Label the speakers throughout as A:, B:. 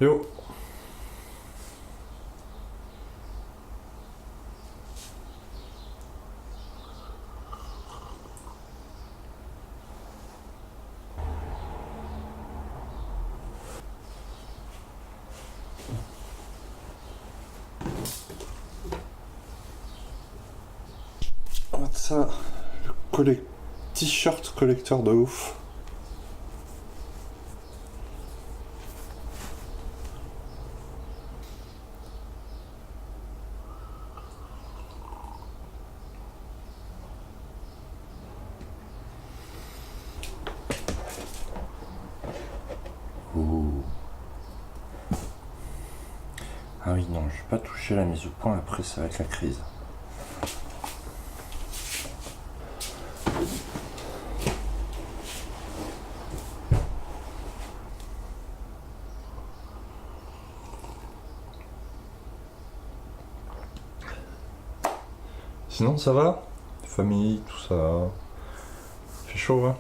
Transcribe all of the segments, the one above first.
A: Yo. Ça, t-shirt collecteur de ouf. Ouh. Ah oui, non, je vais pas toucher la mise au point, après ça va être la crise. Sinon, ça va? Famille, tout ça. Il fait chaud, hein?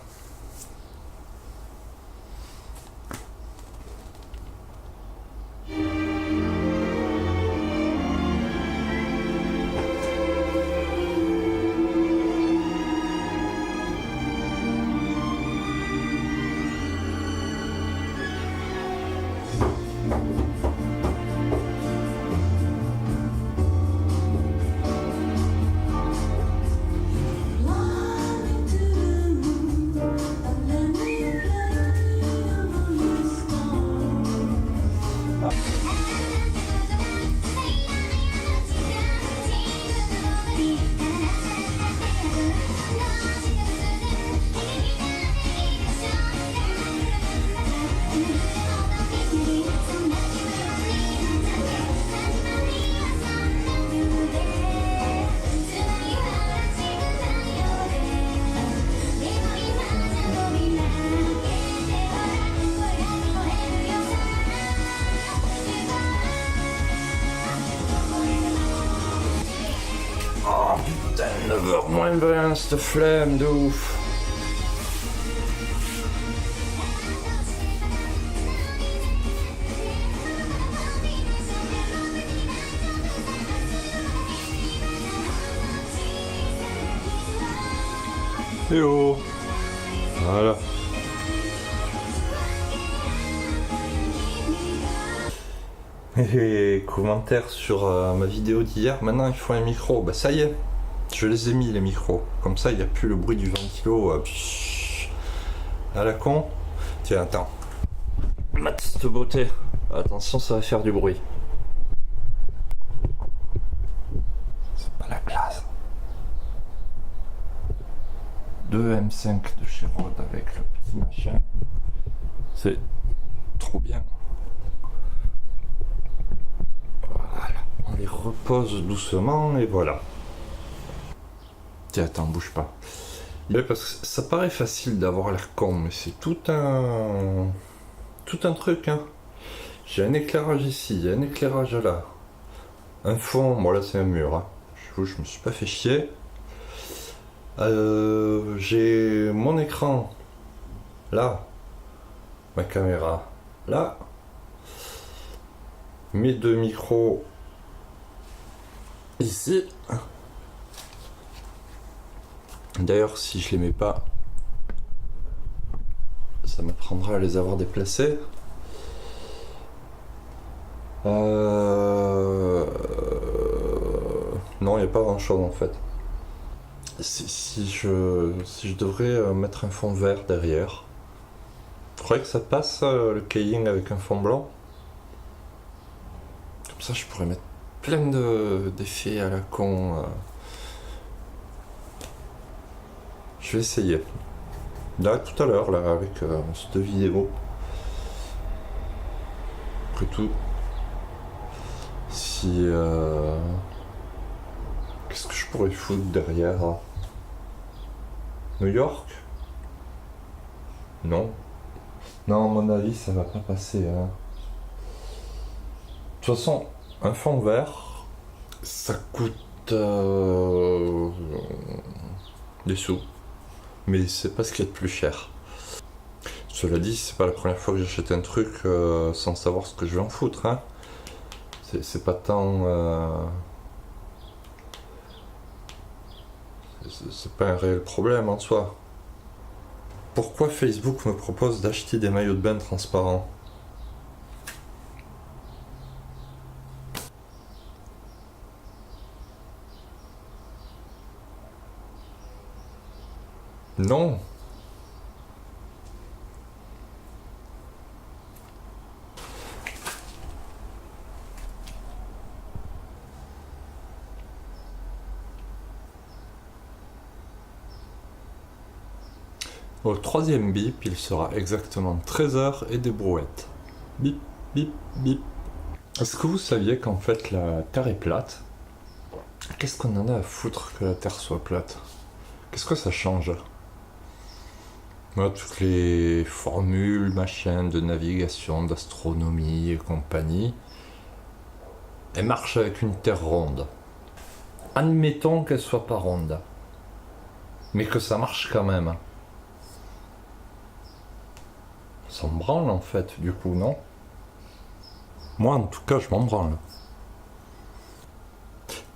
A: Oh putain, 9h moins 20, cette flemme de ouf. Et oh. Voilà. Et commentaire sur ma vidéo d'hier, maintenant il faut un micro. Bah ça y est, je les ai mis les micros. Comme ça il n'y a plus le bruit du ventilo à la con. Tiens, attends. Mate cette beauté. Attention, ça va faire du bruit. C'est pas la classe. 2 M5 de chez Rode avec le petit machin. C'est trop bien. Voilà, on les repose doucement et voilà. Tiens, attends, bouge pas. Mais parce que ça paraît facile d'avoir l'air con, mais c'est tout un truc, hein. J'ai un éclairage ici, un éclairage là, un fond, bon là c'est un mur, hein. Je me suis pas fait chier. J'ai mon écran là, ma caméra là, mes deux micros ici. D'ailleurs, si je les mets pas, ça m'apprendra à les avoir déplacés. Non, il n'y a pas grand chose en fait. Si je devrais mettre un fond vert derrière, je croyais que ça passe le keying avec un fond blanc. Comme ça, je pourrais mettre plein d'effets à la con. Je vais essayer. Là, tout à l'heure, là, avec cette vidéo. Après tout, si... qu'est-ce que je pourrais foutre derrière? New York? Non. Non, à mon avis, ça va pas passer. Hein. De toute façon, un fond vert, ça coûte des sous. Mais c'est pas ce qu'il y a de plus cher. Cela dit, c'est pas la première fois que j'achète un truc sans savoir ce que je vais en foutre. Hein. C'est pas tant... c'est pas un réel problème en soi. Pourquoi Facebook me propose d'acheter des maillots de bain transparents? Non. Au troisième bip, il sera exactement 13h et des brouettes. Bip, bip, bip. Est-ce que vous saviez qu'en fait la Terre est plate? Qu'est-ce qu'on en a à foutre que la Terre soit plate? Qu'est-ce que ça change? Moi, toutes les formules, machin, de navigation, d'astronomie et compagnie, elles marchent avec une Terre ronde. Admettons qu'elle soit pas ronde. Mais que ça marche quand même. Ça me branle en fait, du coup, non? Moi, en tout cas, je m'en branle.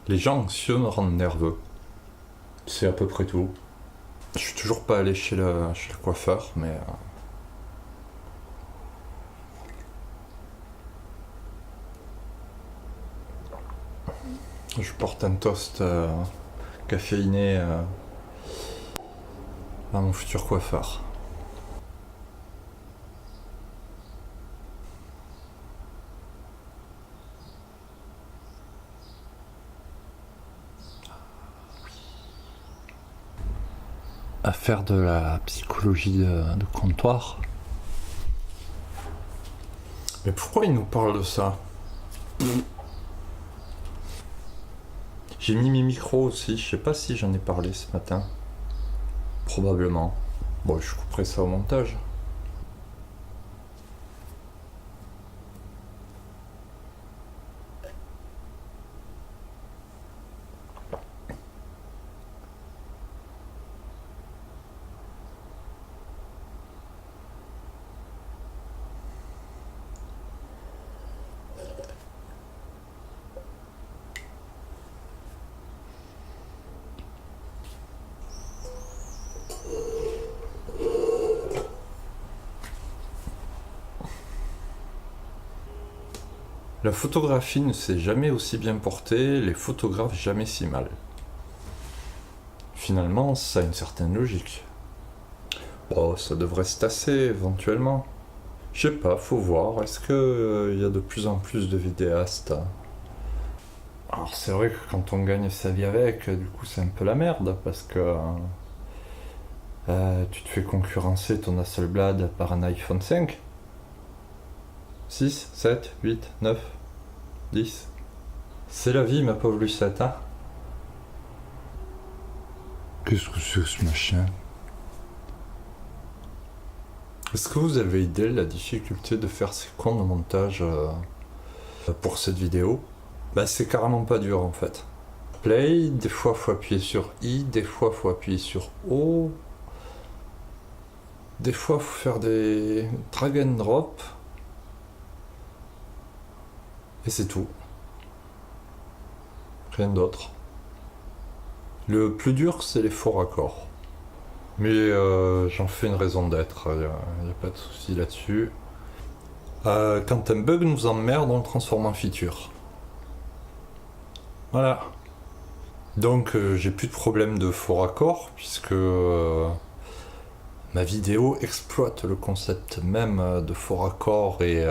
A: Les gens anxieux me rendent nerveux. C'est à peu près tout. Je suis toujours pas allé chez le coiffeur, mais... je porte un toast caféiné à mon futur coiffeur. À faire de la psychologie de comptoir. Mais pourquoi il nous parle de ça? J'ai mis mes micros aussi, je sais pas si j'en ai parlé ce matin. Probablement. Bon, je couperai ça au montage. La photographie ne s'est jamais aussi bien portée, les photographes jamais si mal. Finalement, ça a une certaine logique. Bon, ça devrait se tasser éventuellement. Je sais pas, faut voir. Est-ce que y a de plus en plus de vidéastes? Alors c'est vrai que quand on gagne sa vie avec, du coup c'est un peu la merde parce que tu te fais concurrencer ton Hasselblad par un iPhone 5. 6, 7, 8, 9, 10. C'est la vie, ma pauvre Lucette, hein? Qu'est-ce que c'est que ce machin? Est-ce que vous avez idée de la difficulté de faire ces cons de montage pour cette vidéo? Bah c'est carrément pas dur en fait. Play, des fois faut appuyer sur I, des fois faut appuyer sur O. Des fois faut faire des drag and drop. Et c'est tout. Rien d'autre. Le plus dur, c'est les faux raccords. Mais j'en fais une raison d'être, y a pas de souci là-dessus. Quand un bug nous emmerde, on le transforme en feature. Voilà. Donc j'ai plus de problème de faux raccords, puisque ma vidéo exploite le concept même de faux raccords et...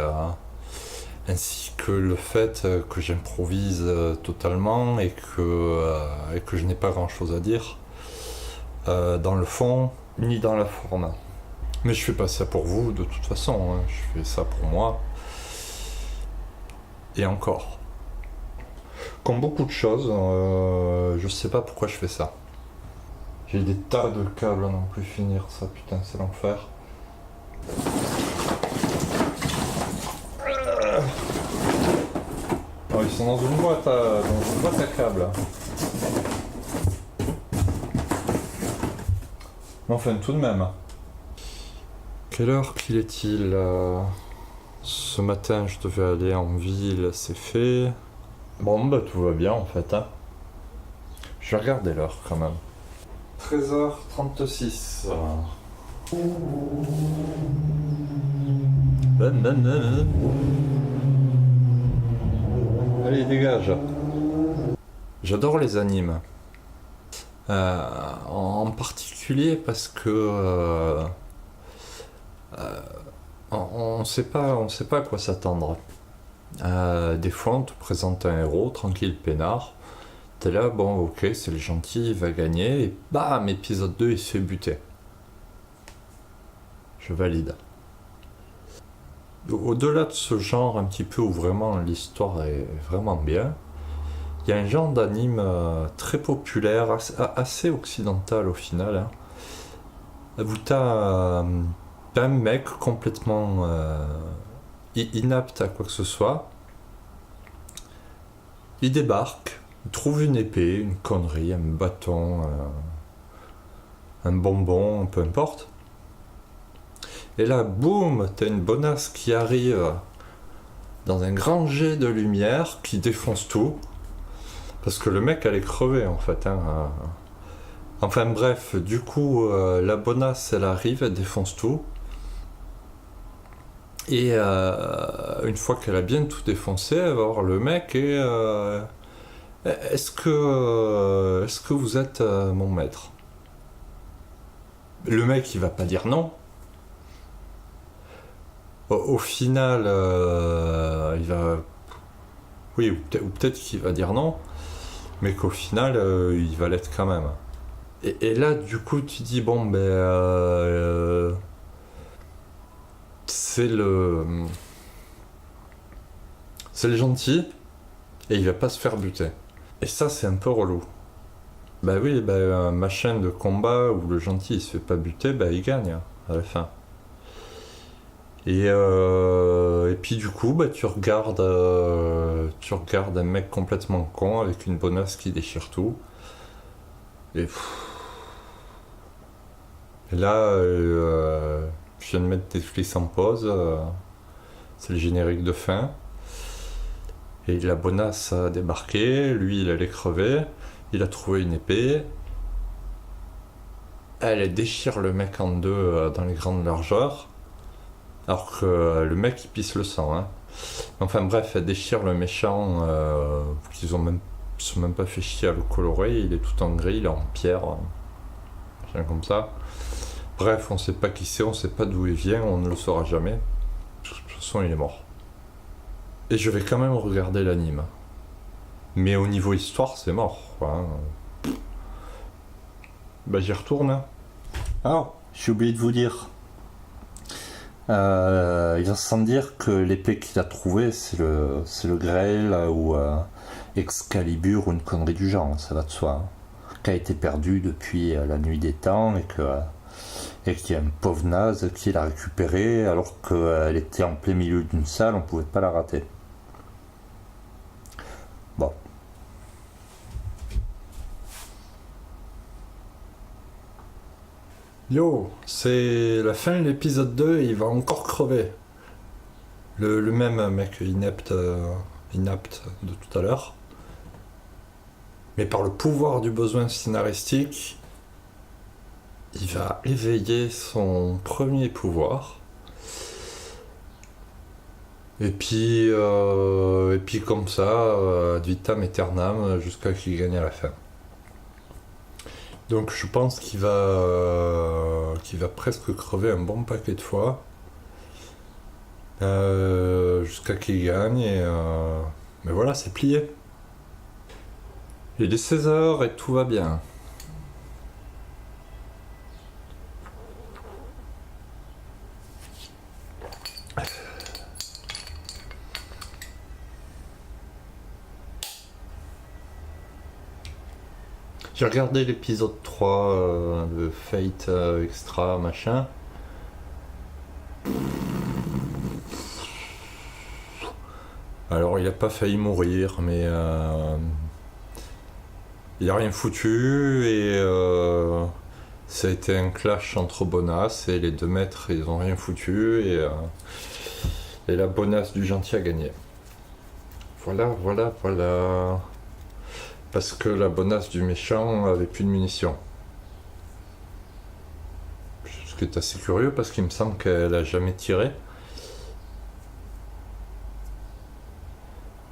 A: ainsi que le fait que j'improvise totalement et que je n'ai pas grand chose à dire dans le fond ni dans la forme. Mais je fais pas ça pour vous de toute façon, hein. Je fais ça pour moi. Et encore. Comme beaucoup de choses, je sais pas pourquoi je fais ça. J'ai des tas de câbles à n'en plus finir, ça putain c'est l'enfer. Oh, ils sont dans une boîte à câbles. Mais enfin, tout de même. Quelle heure qu'il est-il Ce matin, je devais aller en ville, c'est fait. Bon, bah tout va bien en fait. Hein. Je vais regarder l'heure quand même. 13h36. Allez, dégage. J'adore les animes. En particulier parce que on sait pas à quoi s'attendre. Des fois, on te présente un héros tranquille, peinard. T'es là, bon, ok, c'est le gentil, il va gagner, et bam, épisode 2, il se fait buter. Je valide. Au-delà de ce genre un petit peu où vraiment l'histoire est vraiment bien, il y a un genre d'anime très populaire, assez occidental au final, hein, où t'as un mec complètement inapte à quoi que ce soit. Il débarque, il trouve une épée, une connerie, un bâton, un bonbon, peu importe. Et là, boum, t'as une bonasse qui arrive dans un grand jet de lumière qui défonce tout. Parce que le mec allait crever en fait. Hein. Enfin bref, du coup, la bonasse elle arrive, elle défonce tout. Et une fois qu'elle a bien tout défoncé, elle va voir le mec et est-ce que vous êtes mon maître? Le mec il va pas dire non. Au final, il va. Oui, ou peut-être qu'il va dire non, mais qu'au final, il va l'être quand même. Et là, du coup, tu dis bon, ben. C'est le gentil, et il va pas se faire buter. Et ça, c'est un peu relou. Bah oui, un machin de combat où le gentil il se fait pas buter, bah il gagne hein, à la fin. Et puis du coup, bah, tu regardes un mec complètement con avec une bonasse qui déchire tout. Et là, je viens de mettre Netflix en pause. C'est le générique de fin. Et la bonasse a débarqué. Lui, il allait crever. Il a trouvé une épée. Elle déchire le mec en deux dans les grandes largeurs. Alors que le mec il pisse le sang. Hein. Enfin bref, elle déchire le méchant qu'ils sont même pas fait chier à le colorer. Il est tout en gris, il est en pierre. Rien comme ça. Bref, on sait pas qui c'est, on sait pas d'où il vient, on ne le saura jamais. De toute façon, il est mort. Et je vais quand même regarder l'anime. Mais au niveau histoire, c'est mort. Hein. Bah j'y retourne. Hein. Ah, j'ai oublié de vous dire. Il va sans dire que l'épée qu'il a trouvée, c'est le Grail ou Excalibur ou une connerie du genre, ça va de soi. Hein. Qui a été perdu depuis la nuit des temps et qu'il y a un pauvre naze qui l'a récupérée alors qu'elle était en plein milieu d'une salle, on pouvait pas la rater. Bon. Yo, c'est la fin de l'épisode 2 et il va encore crever. Le même mec inapte de tout à l'heure. Mais par le pouvoir du besoin scénaristique, il va éveiller son premier pouvoir. Et puis comme ça, ad vitam aeternam, jusqu'à qu'il gagne à la fin. Donc je pense qu'il va presque crever un bon paquet de fois. Jusqu'à qu'il gagne. Mais voilà, c'est plié. Il est 16h et tout va bien. J'ai regardé l'épisode 3 de Fate Extra machin. Alors il a pas failli mourir mais il a rien foutu et Ça a été un clash entre bonasses et les 2 maîtres ils ont rien foutu et la bonasse du gentil a gagné. Voilà. Parce que la bonasse du méchant avait plus de munitions. Ce qui est assez curieux parce qu'il me semble qu'elle a jamais tiré.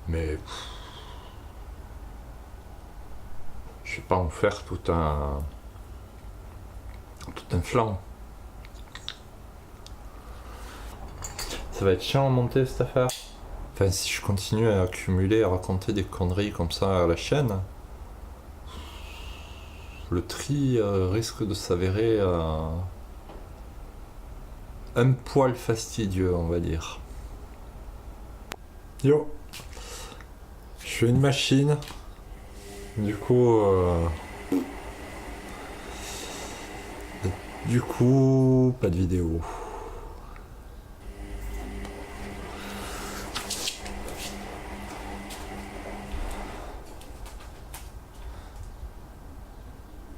A: Mais je vais pas en faire tout un flanc. Ça va être chiant à monter cette affaire. Enfin, si je continue à accumuler, à raconter des conneries comme ça à la chaîne, le tri risque de s'avérer un poil fastidieux, on va dire. Yo, je suis une machine. Du coup, pas de vidéo.